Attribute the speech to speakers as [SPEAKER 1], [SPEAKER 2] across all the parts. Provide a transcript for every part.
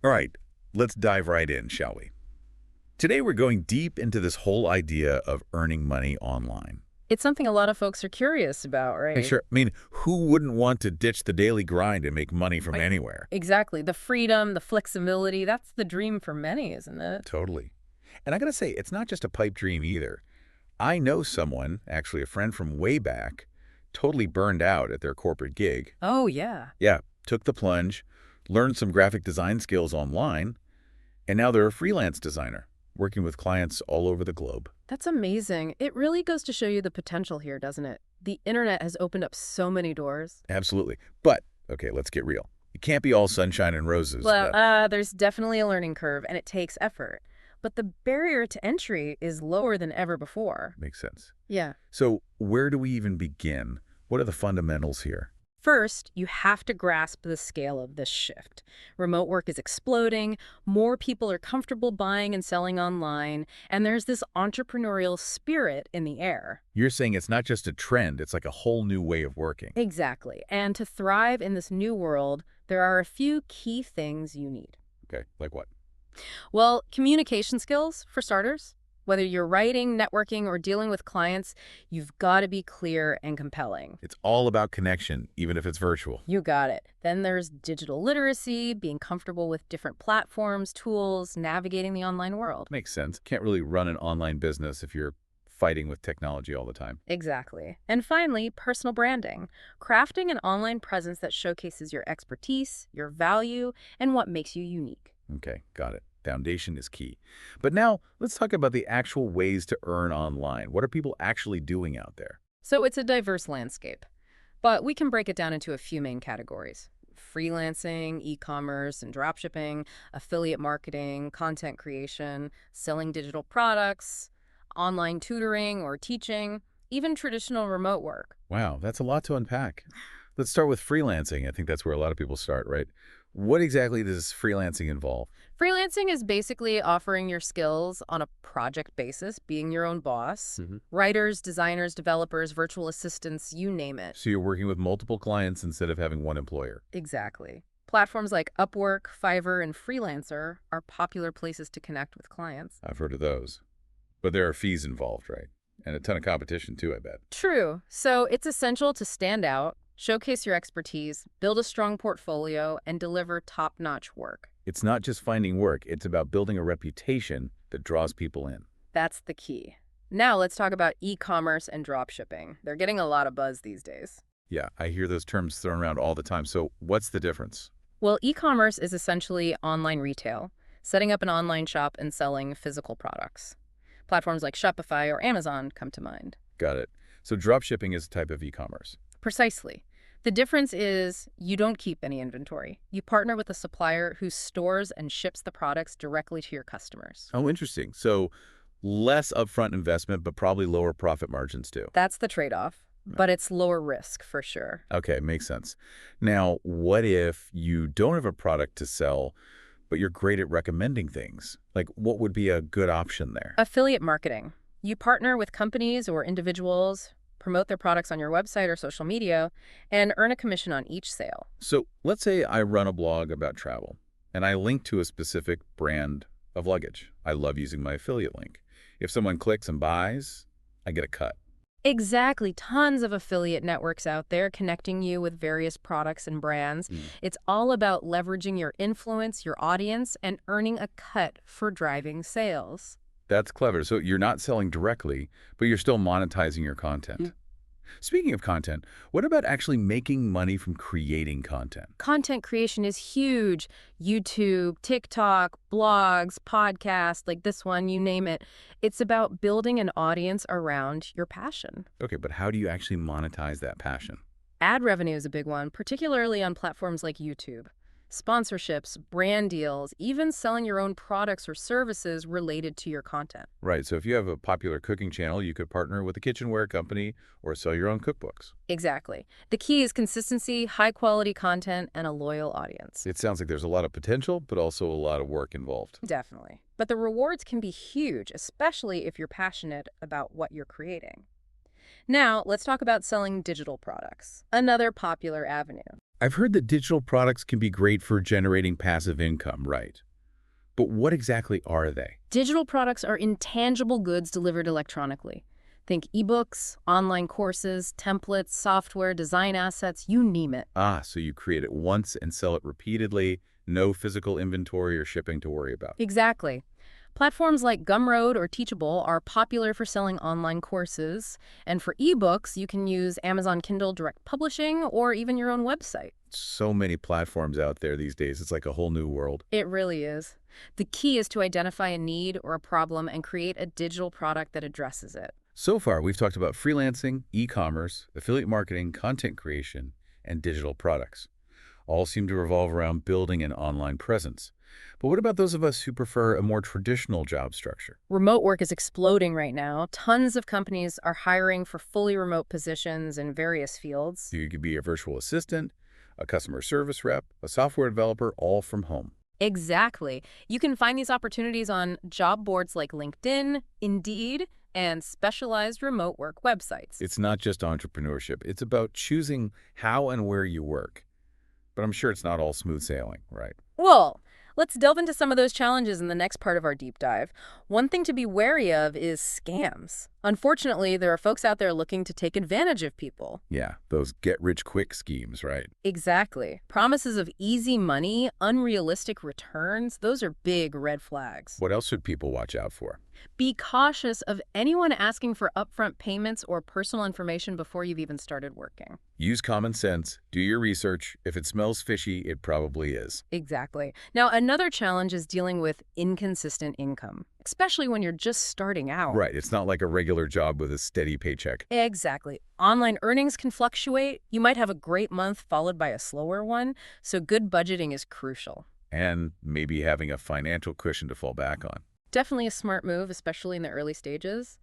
[SPEAKER 1] All right, let's dive right in, shall we? Today we're going deep into this whole idea of earning money online.
[SPEAKER 2] It's something a lot of folks are curious about,
[SPEAKER 1] Hey,
[SPEAKER 2] right?
[SPEAKER 1] sure. I mean, who wouldn't want to ditch the daily grind and make money from
[SPEAKER 2] Right.
[SPEAKER 1] anywhere?
[SPEAKER 2] Exactly. The freedom, the flexibility, that's the dream for many, isn't it?
[SPEAKER 1] Totally. And I gotta say, it's not just a pipe dream either. I know someone, actually a friend from way back, totally burned out at their corporate gig.
[SPEAKER 2] Oh, yeah.
[SPEAKER 1] Yeah, took the plunge, learned some graphic design skills online, and now they're a freelance designer, working with clients all over the globe.
[SPEAKER 2] That's amazing. It really goes to show you the potential here, doesn't it? The internet has opened up so many doors.
[SPEAKER 1] Absolutely. But, okay, let's get real. It can't be all sunshine and roses.
[SPEAKER 2] Well, there's definitely a learning curve, and it takes effort. But the barrier to entry is lower than ever before.
[SPEAKER 1] Makes sense.
[SPEAKER 2] Yeah.
[SPEAKER 1] So where do we even begin? What are the fundamentals here?
[SPEAKER 2] First, you have to grasp the scale of this shift. Remote work is exploding, more people are comfortable buying and selling online, and there's this entrepreneurial spirit in the air.
[SPEAKER 1] You're saying it's not just a trend, it's like a whole new way of working.
[SPEAKER 2] Exactly. And to thrive in this new world, there are a few key things you need.
[SPEAKER 1] Okay, like what?
[SPEAKER 2] Well, communication skills, for starters. Whether you're writing, networking, or dealing with clients, you've got to be clear and compelling.
[SPEAKER 1] It's all about connection, even if it's virtual.
[SPEAKER 2] You got it. Then there's digital literacy, being comfortable with different platforms, tools, navigating the online world.
[SPEAKER 1] Makes sense. Can't really run an online business if you're fighting with technology all the time.
[SPEAKER 2] Exactly. And finally, personal branding. Crafting an online presence that showcases your expertise, your value, and what makes you unique.
[SPEAKER 1] Okay, got it. Foundation is key. But now let's talk about the actual ways to earn online. What are people actually doing out there?
[SPEAKER 2] So it's a diverse landscape, but we can break it down into a few main categories. Freelancing, e-commerce and dropshipping, affiliate marketing, content creation, selling digital products, online tutoring or teaching, even traditional remote work.
[SPEAKER 1] Wow, that's a lot to unpack. Let's start with freelancing. I think that's where a lot of people start, right? What exactly does freelancing involve?
[SPEAKER 2] Freelancing is basically offering your skills on a project basis, being your own boss. Writers, designers, developers, virtual assistants, you name it.
[SPEAKER 1] So you're working with multiple clients instead of having one employer.
[SPEAKER 2] Exactly. Platforms like Upwork, Fiverr, and Freelancer are popular places to connect with clients.
[SPEAKER 1] I've heard of those. But there are fees involved, right? And a ton of competition too, I bet.
[SPEAKER 2] True. So it's essential to stand out, showcase your expertise, build a strong portfolio, and deliver top-notch work.
[SPEAKER 1] It's not just finding work, it's about building a reputation that draws people in.
[SPEAKER 2] That's the key. Now let's talk about e-commerce and dropshipping. They're getting a lot of buzz these days.
[SPEAKER 1] Yeah, I hear those terms thrown around all the time. So what's the difference?
[SPEAKER 2] Well, e-commerce is essentially online retail, setting up an online shop and selling physical products. Platforms like Shopify or Amazon come to mind.
[SPEAKER 1] Got it. So dropshipping is a type of e-commerce.
[SPEAKER 2] Precisely. The difference is you don't keep any inventory. You partner with a supplier who stores and ships the products directly to your customers.
[SPEAKER 1] Oh, interesting. So less upfront investment, but probably lower profit margins too.
[SPEAKER 2] That's the trade-off, but it's lower risk for sure.
[SPEAKER 1] Okay, makes sense. Now, what if you don't have a product to sell, but you're great at recommending things? Like, what would be a good option there?
[SPEAKER 2] Affiliate marketing. You partner with companies or individuals, promote their products on your website or social media, and earn a commission on each sale.
[SPEAKER 1] So let's say I run a blog about travel, and I link to a specific brand of luggage. I love using my affiliate link. If someone clicks and buys, I get a cut.
[SPEAKER 2] Exactly. Tons of affiliate networks out there connecting you with various products and brands. It's all about leveraging your influence, your audience, and earning a cut for driving sales.
[SPEAKER 1] That's clever. So you're not selling directly, but you're still monetizing your content. Speaking of content, what about actually making money from creating content?
[SPEAKER 2] Content creation is huge. YouTube, TikTok, blogs, podcasts, like this one, you name it. It's about building an audience around your passion.
[SPEAKER 1] Okay, but how do you actually monetize that passion?
[SPEAKER 2] Ad revenue is a big one, particularly on platforms like YouTube. Sponsorships, brand deals, even selling your own products or services related to your content.
[SPEAKER 1] Right, so if you have a popular cooking channel, you could partner with a kitchenware company or sell your own cookbooks.
[SPEAKER 2] Exactly. The key is consistency, high-quality content, and a loyal audience.
[SPEAKER 1] It sounds like there's a lot of potential, but also a lot of work involved.
[SPEAKER 2] Definitely. But the rewards can be huge, especially if you're passionate about what you're creating. Now, let's talk about selling digital products, another popular avenue.
[SPEAKER 1] I've heard that digital products can be great for generating passive income, right? But what exactly are they?
[SPEAKER 2] Digital products are intangible goods delivered electronically. Think ebooks, online courses, templates, software, design assets, you name it.
[SPEAKER 1] Ah, so you create it once and sell it repeatedly, no physical inventory or shipping to worry about.
[SPEAKER 2] Exactly. Platforms like Gumroad or Teachable are popular for selling online courses, and for ebooks, you can use Amazon Kindle Direct Publishing or even your own website.
[SPEAKER 1] So many platforms out there these days. It's like a whole new world.
[SPEAKER 2] It really is. The key is to identify a need or a problem and create a digital product that addresses it.
[SPEAKER 1] So far, we've talked about freelancing, e-commerce, affiliate marketing, content creation, and digital products. All seem to revolve around building an online presence. But what about those of us who prefer a more traditional job structure?
[SPEAKER 2] Remote work is exploding right now. Tons of companies are hiring for fully remote positions in various fields.
[SPEAKER 1] You could be a virtual assistant, a customer service rep, a software developer, all from home.
[SPEAKER 2] Exactly. You can find these opportunities on job boards like LinkedIn, Indeed, and specialized remote work websites.
[SPEAKER 1] It's not just entrepreneurship. It's about choosing how and where you work. But I'm sure it's not all smooth sailing, right?
[SPEAKER 2] Well, let's delve into some of those challenges in the next part of our deep dive. One thing to be wary of is scams. Unfortunately, there are folks out there looking to take advantage of people.
[SPEAKER 1] Yeah, those get-rich-quick schemes, right?
[SPEAKER 2] Exactly. Promises of easy money, unrealistic returns, those are big red flags.
[SPEAKER 1] What else should people watch out for?
[SPEAKER 2] Be cautious of anyone asking for upfront payments or personal information before you've even started working.
[SPEAKER 1] Use common sense, do your research. If it smells fishy, it probably is.
[SPEAKER 2] Exactly. Now, another challenge is dealing with inconsistent income, especially when you're just starting out.
[SPEAKER 1] Right, it's not like a regular job with a steady paycheck.
[SPEAKER 2] Exactly. Online earnings can fluctuate. You might have a great month followed by a slower one, so good budgeting is crucial.
[SPEAKER 1] And maybe having a financial cushion to fall back on.
[SPEAKER 2] Definitely a smart move, especially in the early stages.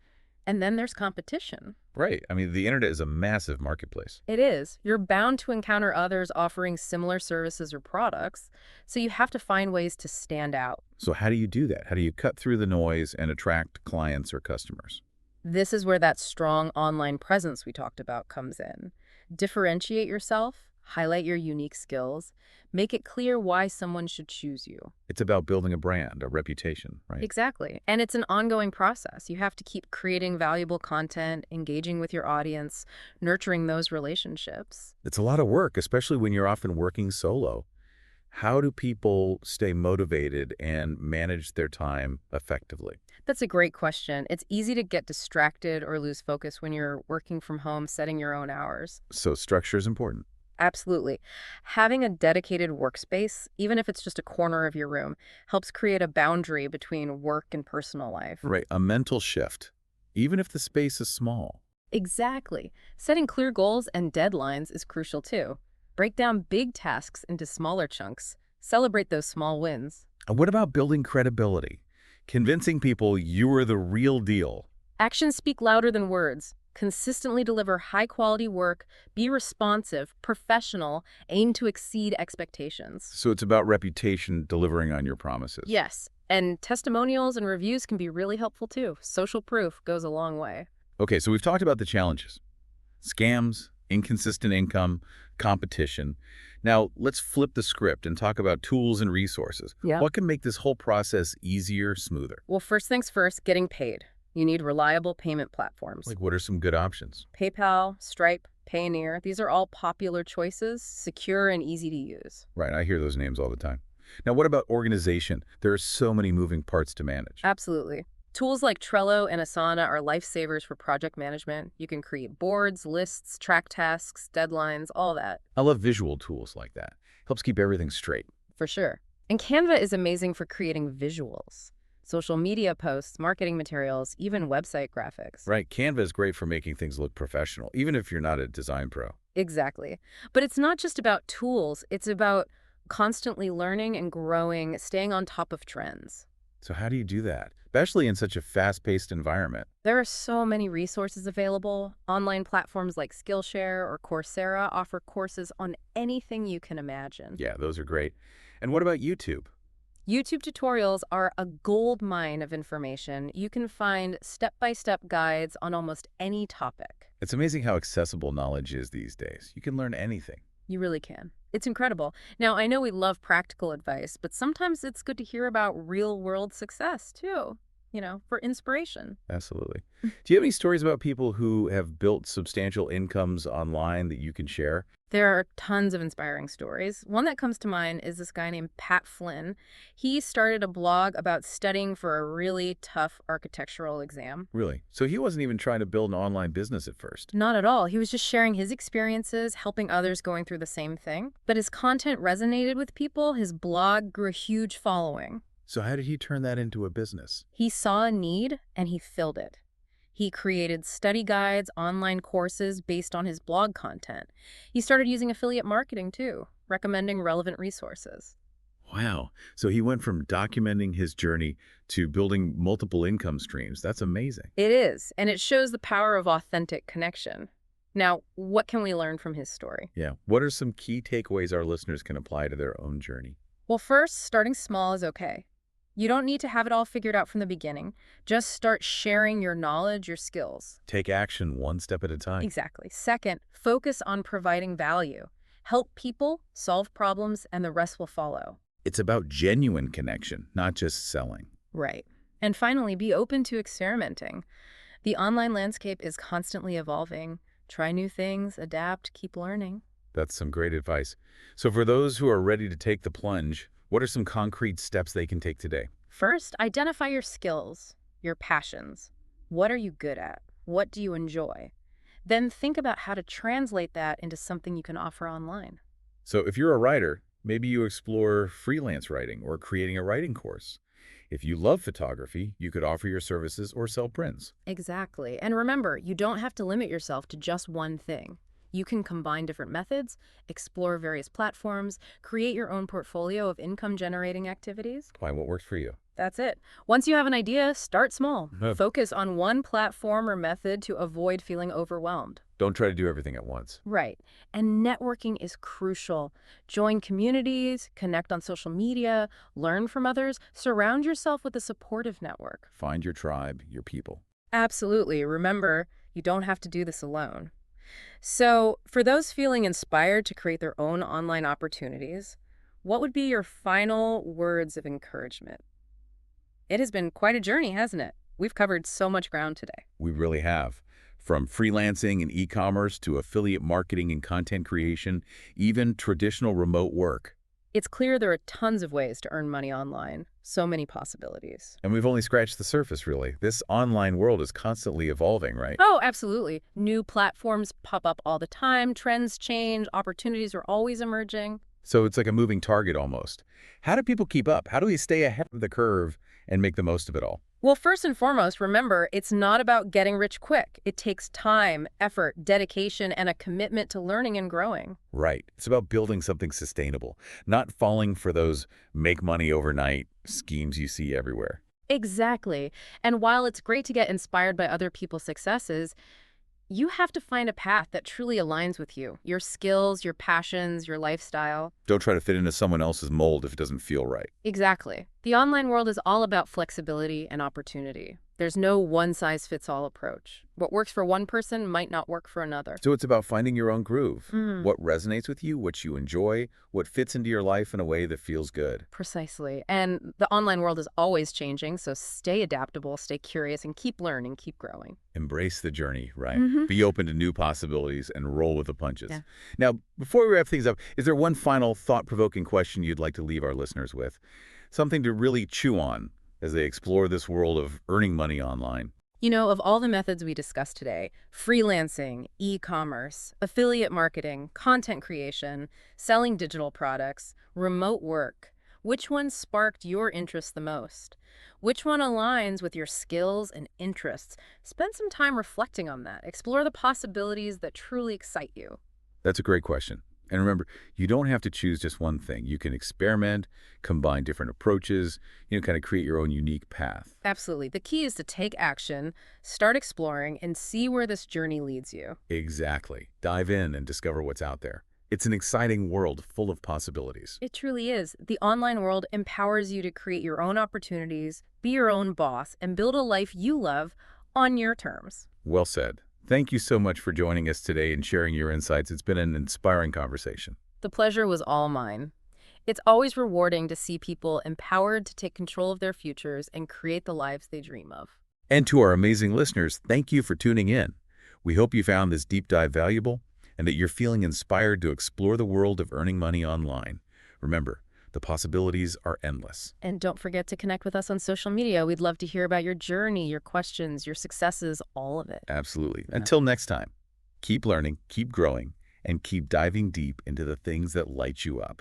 [SPEAKER 2] And then there's competition.
[SPEAKER 1] Right, I mean, the internet is a massive marketplace.
[SPEAKER 2] It is. You're bound to encounter others offering similar services or products, so you have to find ways to stand out.
[SPEAKER 1] So how do you do that? How do you cut through the noise and attract clients or customers?
[SPEAKER 2] This is where that strong online presence we talked about comes in. Differentiate yourself, highlight your unique skills, make it clear why someone should choose you.
[SPEAKER 1] It's about building a brand, a reputation, right?
[SPEAKER 2] Exactly. And it's an ongoing process. You have to keep creating valuable content, engaging with your audience, nurturing those relationships.
[SPEAKER 1] It's a lot of work, especially when you're often working solo. How do people stay motivated and manage their time effectively?
[SPEAKER 2] That's a great question. It's easy to get distracted or lose focus when you're working from home, setting your own hours.
[SPEAKER 1] So structure is important.
[SPEAKER 2] Absolutely. Having a dedicated workspace, even if it's just a corner of your room, helps create a boundary between work and personal life.
[SPEAKER 1] Right, a mental shift, even if the space is small.
[SPEAKER 2] Exactly. Setting clear goals and deadlines is crucial too. Break down big tasks into smaller chunks. Celebrate those small wins.
[SPEAKER 1] And what about building credibility? Convincing people you are the real deal.
[SPEAKER 2] Actions speak louder than words. Consistently deliver high-quality work, be responsive, professional, aim to exceed expectations.
[SPEAKER 1] So it's about reputation, delivering on your promises.
[SPEAKER 2] Yes, and testimonials and reviews can be really helpful too. Social proof goes a long way.
[SPEAKER 1] Okay, so we've talked about the challenges. Scams, inconsistent income, competition. Now, let's flip the script and talk about tools and resources.
[SPEAKER 2] Yeah.
[SPEAKER 1] What can make this whole process easier, smoother?
[SPEAKER 2] Well, first things first, getting paid. You need reliable payment platforms.
[SPEAKER 1] Like, what are some good options?
[SPEAKER 2] PayPal, Stripe, Payoneer, these are all popular choices, secure and easy to use.
[SPEAKER 1] Right, I hear those names all the time. Now, what about organization? There are so many moving parts to manage.
[SPEAKER 2] Absolutely. Tools like Trello and Asana are lifesavers for project management. You can create boards, lists, track tasks, deadlines, all that.
[SPEAKER 1] I love visual tools like that. Helps keep everything straight.
[SPEAKER 2] For sure. And Canva is amazing for creating visuals. Social media posts, marketing materials, even website graphics.
[SPEAKER 1] Right, Canva is great for making things look professional, even if you're not a design pro.
[SPEAKER 2] Exactly. But it's not just about tools. It's about constantly learning and growing, staying on top of trends.
[SPEAKER 1] So how do you do that, especially in such a fast-paced environment?
[SPEAKER 2] There are so many resources available. Online platforms like Skillshare or Coursera offer courses on anything you can imagine.
[SPEAKER 1] Yeah, those are great. And what about YouTube?
[SPEAKER 2] YouTube tutorials are a gold mine of information. You can find step-by-step guides on almost any topic.
[SPEAKER 1] It's amazing how accessible knowledge is these days. You can learn anything.
[SPEAKER 2] You really can. It's incredible. Now, I know we love practical advice, but sometimes it's good to hear about real-world success, too, for inspiration.
[SPEAKER 1] Absolutely. Do you have any stories about people who have built substantial incomes online that you can share?
[SPEAKER 2] There are tons of inspiring stories. One that comes to mind is this guy named Pat Flynn. He started a blog about studying for a really tough architectural exam.
[SPEAKER 1] Really? So he wasn't even trying to build an online business at first.
[SPEAKER 2] Not at all. He was just sharing his experiences, helping others going through the same thing. But his content resonated with people. His blog grew a huge following.
[SPEAKER 1] So how did he turn that into a business?
[SPEAKER 2] He saw a need and he filled it. He created study guides, online courses based on his blog content. He started using affiliate marketing too, recommending relevant resources.
[SPEAKER 1] Wow. So he went from documenting his journey to building multiple income streams. That's amazing.
[SPEAKER 2] It is, and it shows the power of authentic connection. Now, what can we learn from his story?
[SPEAKER 1] Yeah. What are some key takeaways our listeners can apply to their own journey?
[SPEAKER 2] Well, first, starting small is okay. You don't need to have it all figured out from the beginning. Just start sharing your knowledge, your skills.
[SPEAKER 1] Take action one step at a time.
[SPEAKER 2] Exactly. Second, focus on providing value. Help people, solve problems, and the rest will follow.
[SPEAKER 1] It's about genuine connection, not just selling.
[SPEAKER 2] Right. And finally, be open to experimenting. The online landscape is constantly evolving. Try new things, adapt, keep learning.
[SPEAKER 1] That's some great advice. So for those who are ready to take the plunge, what are some concrete steps they can take today?
[SPEAKER 2] First, identify your skills, your passions. What are you good at? What do you enjoy? Then think about how to translate that into something you can offer online.
[SPEAKER 1] So if you're a writer, maybe you explore freelance writing or creating a writing course. If you love photography, you could offer your services or sell prints.
[SPEAKER 2] Exactly. And remember, you don't have to limit yourself to just one thing. You can combine different methods, explore various platforms, create your own portfolio of income-generating activities.
[SPEAKER 1] Find what works for you.
[SPEAKER 2] That's it. Once you have an idea, start small.
[SPEAKER 1] Uh,
[SPEAKER 2] Focus on one platform or method to avoid feeling overwhelmed.
[SPEAKER 1] Don't try to do everything at once.
[SPEAKER 2] Right. And networking is crucial. Join communities, connect on social media, learn from others, surround yourself with a supportive network.
[SPEAKER 1] Find your tribe, your people.
[SPEAKER 2] Absolutely. Remember, you don't have to do this alone. So, for those feeling inspired to create their own online opportunities, what would be your final words of encouragement? It has been quite a journey, hasn't it? We've covered so much ground today.
[SPEAKER 1] We really have. From freelancing and e-commerce to affiliate marketing and content creation, even traditional remote work.
[SPEAKER 2] It's clear there are tons of ways to earn money online. So many possibilities.
[SPEAKER 1] And we've only scratched the surface, really. This online world is constantly evolving, right?
[SPEAKER 2] Oh, absolutely. New platforms pop up all the time. Trends change. Opportunities are always emerging.
[SPEAKER 1] So it's like a moving target almost. How do people keep up? How do we stay ahead of the curve and make the most of it all?
[SPEAKER 2] Well, first and foremost, remember, it's not about getting rich quick. It takes time, effort, dedication, and a commitment to learning and growing.
[SPEAKER 1] Right. It's about building something sustainable, not falling for those make money overnight schemes you see everywhere.
[SPEAKER 2] Exactly. And while it's great to get inspired by other people's successes, you have to find a path that truly aligns with you, your skills, your passions, your lifestyle.
[SPEAKER 1] Don't try to fit into someone else's mold if it doesn't feel right.
[SPEAKER 2] Exactly. The online world is all about flexibility and opportunity. There's no one-size-fits-all approach. What works for one person might not work for another.
[SPEAKER 1] So it's about finding your own groove.
[SPEAKER 2] Mm.
[SPEAKER 1] What resonates with you, what you enjoy, what fits into your life in a way that feels good.
[SPEAKER 2] Precisely. And the online world is always changing, so stay adaptable, stay curious, and keep learning, keep growing.
[SPEAKER 1] Embrace the journey, right?
[SPEAKER 2] Mhm.
[SPEAKER 1] Be open to new possibilities and roll with the punches.
[SPEAKER 2] Yeah.
[SPEAKER 1] Now, before we wrap things up, is there one final thought-provoking question you'd like to leave our listeners with? Something to really chew on as they explore this world of earning money online.
[SPEAKER 2] Of all the methods we discussed today, freelancing, e-commerce, affiliate marketing, content creation, selling digital products, remote work, which one sparked your interest the most? Which one aligns with your skills and interests? Spend some time reflecting on that. Explore the possibilities that truly excite you.
[SPEAKER 1] That's a great question. And remember, you don't have to choose just one thing. You can experiment, combine different approaches, kind of create your own unique path.
[SPEAKER 2] Absolutely. The key is to take action, start exploring, and see where this journey leads you.
[SPEAKER 1] Exactly. Dive in and discover what's out there. It's an exciting world full of possibilities.
[SPEAKER 2] It truly is. The online world empowers you to create your own opportunities, be your own boss, and build a life you love on your terms.
[SPEAKER 1] Well said. Thank you so much for joining us today and sharing your insights. It's been an inspiring conversation.
[SPEAKER 2] The pleasure was all mine. It's always rewarding to see people empowered to take control of their futures and create the lives they dream of.
[SPEAKER 1] And to our amazing listeners, thank you for tuning in. We hope you found this deep dive valuable and that you're feeling inspired to explore the world of earning money online. Remember, the possibilities are endless.
[SPEAKER 2] And don't forget to connect with us on social media. We'd love to hear about your journey, your questions, your successes, all of it.
[SPEAKER 1] Absolutely. Until next time, keep learning, keep growing, and keep diving deep into the things that light you up.